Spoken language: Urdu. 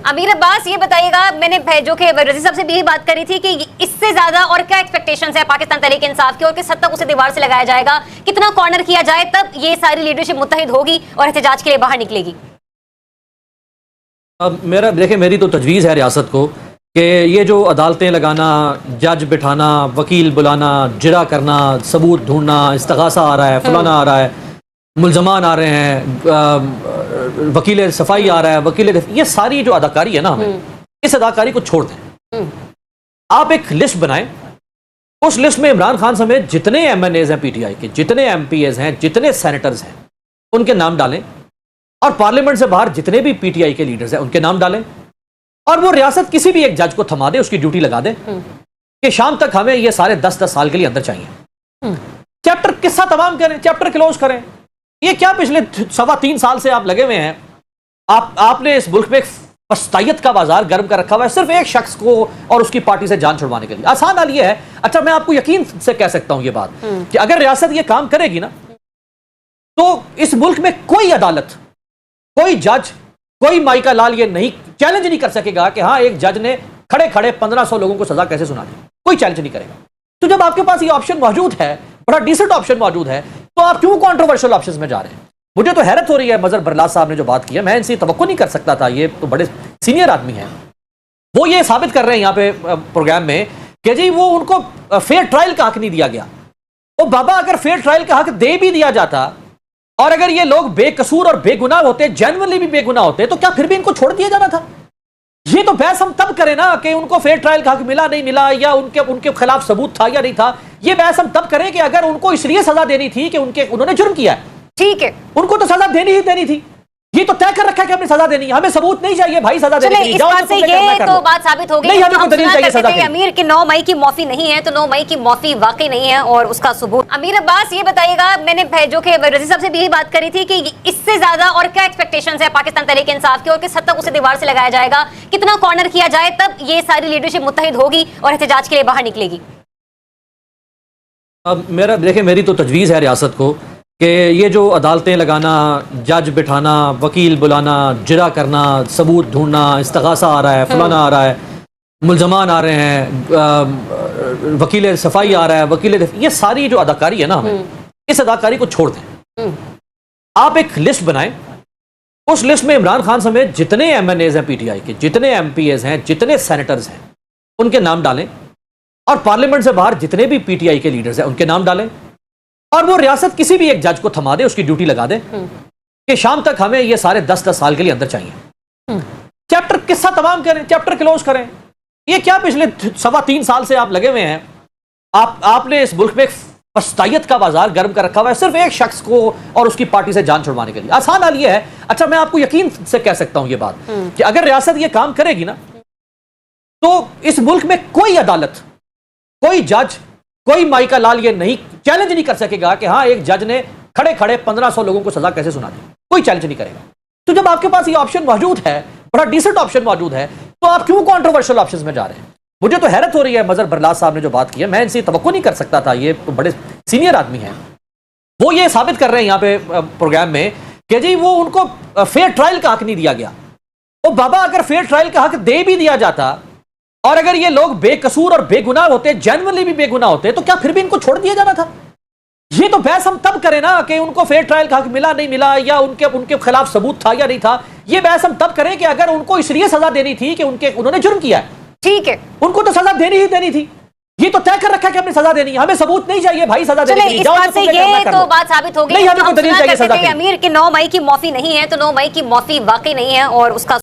امیر عباس یہ بتائیے گا، میں نے جو کہ رضی صاحب سے بھی یہی بات کری تھی کہ اس سے زیادہ اور کیا ایکسپیکٹیشنز ہیں پاکستان تحریک انصاف کی، اور کس حد تک اسے دیوار سے لگایا جائے گا، کتنا کارنر کیا جائے تب یہ ساری لیڈرشپ متحد ہوگی اور احتجاج کے لیے باہر نکلے گی؟ دیکھیں میری تو تجویز ہے ریاست کو کہ یہ جو عدالتیں لگانا، جج بٹھانا، وکیل بلانا، جرا کرنا، ثبوت ڈھونڈنا، استغاثہ آ رہا ہے، فلانا آ رہا ہے، ملزمان آ رہے ہیں، وکیل صفائی آ رہا ہے، یہ ساری جو اداکاری ہے نا، ہمیں اس اداکاری کو چھوڑ دیں۔ آپ ایک لسٹ بنائیں، اس لسٹ میں عمران خان سمیت جتنے ایم این ایز ہیں پی ٹی آئی کے، جتنے ایم پی ایز ہیں، جتنے سینیٹرز ہیں، ان کے نام ڈالیں، اور پارلیمنٹ سے باہر جتنے بھی پی ٹی آئی کے لیڈرز ہیں ان کے نام ڈالیں، اور وہ ریاست کسی بھی ایک جج کو تھما دے، اس کی ڈیوٹی لگا دے کہ شام تک ہمیں یہ سارے 10 سال کے لیے اندر چاہیے۔ چیپٹر قصہ تمام کریں، چیپٹر کلوز کریں۔ یہ کیا پچھلے 3.25 سال سے آپ لگے ہوئے ہیں؟ آپ نے اس ملک میں ایک پشتائیت کا بازار گرم کر رکھا ہوا ہے صرف ایک شخص کو اور اس کی پارٹی سے جان چھڑوانے کے لیے۔ آسان حال یہ ہے، اچھا میں آپ کو یقین سے کہہ سکتا ہوں یہ بات کہ اگر ریاست یہ کام کرے گی نا تو اس ملک میں کوئی عدالت، کوئی جج، کوئی مائیکا لال یہ نہیں چیلنج نہیں کر سکے گا کہ ہاں ایک جج نے کھڑے کھڑے 1500 لوگوں کو سزا کیسے سنا دی، کوئی چیلنج نہیں کرے گا۔ تو جب آپ کے پاس یہ آپشن موجود ہے، بڑا ڈیسنٹ آپشن موجود ہے، تو آپ کیوں کنٹروورشل آپشنز میں جا رہے ہیں؟ مجھے تو حیرت ہو رہی ہے مظہر برلاس صاحب نے جو بات کی ہے، میں ان سے توقع نہیں کر سکتا تھا، یہ تو بڑے سینئر آدمی ہیں، وہ یہ ثابت کر رہے ہیں یہاں پہ پروگرام میں کہ جی وہ ان کو فیئر ٹرائل کا حق نہیں دیا گیا۔ وہ بابا اگر فیئر ٹرائل کا حق دے بھی دیا جاتا اور اگر یہ لوگ بے قصور اور بے گناہ ہوتے، جینوئنلی بھی بے گناہ ہوتے، تو کیا پھر بھی ان کو چھوڑ دیا جانا تھا؟ یہ تو بحث ہم تب کریں نا کہ ان کو فیئر ٹرائل کا حق ملا نہیں ملا، یا ان کے خلاف ثبوت تھا یا نہیں تھا۔ یہ بحث ہم تب کریں کہ اگر ان کو اس لیے سزا دینی تھی کہ انہوں نے جرم کیا ہے، ٹھیک ہے، ان کو تو سزا دینی ہی دینی تھی۔ یہ تو طے کر رکھا ہے کہ ہمیں سزا دینی ہے، ہمیں ثبوت نہیں چاہیے بھائی سزا دینے کے لیے۔ اس بات سے یہ تو بات ثابت ہو گئی کہ ہم سنا کرتے تھے امیر کہ 9 مئی کی معافی نہیں ہے، تو 9 مئی کی معافی واقعی نہیں ہے اور اس کا ثبوت۔ امیر عباس یہ بتائیے گا، میں نے جو کہ رضی صاحب سے بھی یہی بات کری تھی کہ اس سے زیادہ اور کیا ایکسپیکٹیشنز ہیں پاکستان تحریک انصاف کی، اور کس حد تک اسے دیوار سے لگایا جائے گا، کتنا کارنر کیا جائے تب یہ ساری لیڈرشپ متحد ہوگی اور احتجاج کے لیے باہر نکلے گی؟ دیکھیں میری تو تجویز ہے ریاست کو کہ یہ جو عدالتیں لگانا، جج بٹھانا، وکیل بلانا، جرا کرنا، ثبوت ڈھونڈنا، استغاثہ آ رہا ہے، فلانا آ رہا ہے، ملزمان آ رہے ہیں، وکیل صفائی آ رہا ہے، یہ ساری جو اداکاری ہے نا، ہمیں اس اداکاری کو چھوڑ دیں۔ آپ ایک لسٹ بنائیں، اس لسٹ میں عمران خان سمیت جتنے ایم این ایز ہیں پی ٹی آئی کے، جتنے ایم پی ایز ہیں، جتنے سینیٹرز ہیں، ان کے نام ڈالیں، اور پارلیمنٹ سے باہر جتنے بھی پی ٹی آئی کے لیڈرز ہیں ان کے نام ڈالیں، اور وہ ریاست کسی بھی ایک جج کو تھما دے، اس کی ڈیوٹی لگا دے کہ شام تک ہمیں یہ سارے 10 سال کے لیے اندر چاہیے۔ چیپٹر قصہ تمام کریں، چیپٹر کلوز کریں۔ یہ کیا پچھلے 3.25 سال سے آپ لگے ہوئے ہیں؟ آپ نے اس ملک میں ایک پشتائیت کا بازار گرم کر رکھا ہوا ہے صرف ایک شخص کو اور اس کی پارٹی سے جان چھڑوانے کے لیے۔ آسان حال یہ ہے، اچھا میں آپ کو یقین سے کہہ سکتا ہوں یہ بات کہ اگر ریاست یہ کام کرے گی نا تو اس ملک میں کوئی عدالت، کوئی جج، کوئی مائیکا لال یہ نہیں چیلنج نہیں کر سکے گا کہ ہاں ایک جج نے کھڑے کھڑے 1500 لوگوں کو سزا کیسے سنا دی، کوئی چیلنج نہیں کرے گا۔ تو جب آپ کے پاس یہ آپشن موجود ہے، بڑا ڈیسنٹ آپشن موجود ہے، تو آپ کیوں کنٹروورشل آپشنز میں جا رہے ہیں؟ مجھے تو حیرت ہو رہی ہے مظہر برلاس صاحب نے جو بات کی ہے، میں ان سے توقع نہیں کر سکتا تھا، یہ تو بڑے سینئر آدمی ہیں، وہ یہ ثابت کر رہے ہیں یہاں پہ پروگرام میں کہ جی وہ ان کو فیئر ٹرائل کا حق نہیں دیا گیا۔ وہ بابا اگر فیئر ٹرائل کا حق دے بھی دیا جاتا اور اگر یہ لوگ بے قصور اور بے گناہ ہوتے، جینوئنلی بھی بے گناہ ہوتے، تو کیا پھر بھی ان کو چھوڑ دیا جانا تھا؟ یہ تو بحث ہم تب کریں نا کہ ان کو فیئر ٹرائل کا حق ملا نہیں ملا، یا ان کے خلاف ثبوت تھا یا نہیں تھا۔ یہ بحث ہم تب کریں کہ اگر ان کو اس لیے سزا دینی تھی کہ انہوں نے جرم کیا ہے، ٹھیک ہے، ان کو تو سزا دینی ہی دینی تھی۔ یہ تو طے کر رکھا ہے کہ ہمیں سزا دینی ہے، ہمیں ثبوت نہیں چاہیے بھائی سزا دینے کے لیے۔ اس بات سے یہ تو بات ثابت ہو گئی کہ ہم سنا کرتے تھے امیر کہ 9 مئی کی معافی نہیں ہے، تو 9 مئی کی معافی واقعی نہیں ہے اور اس کا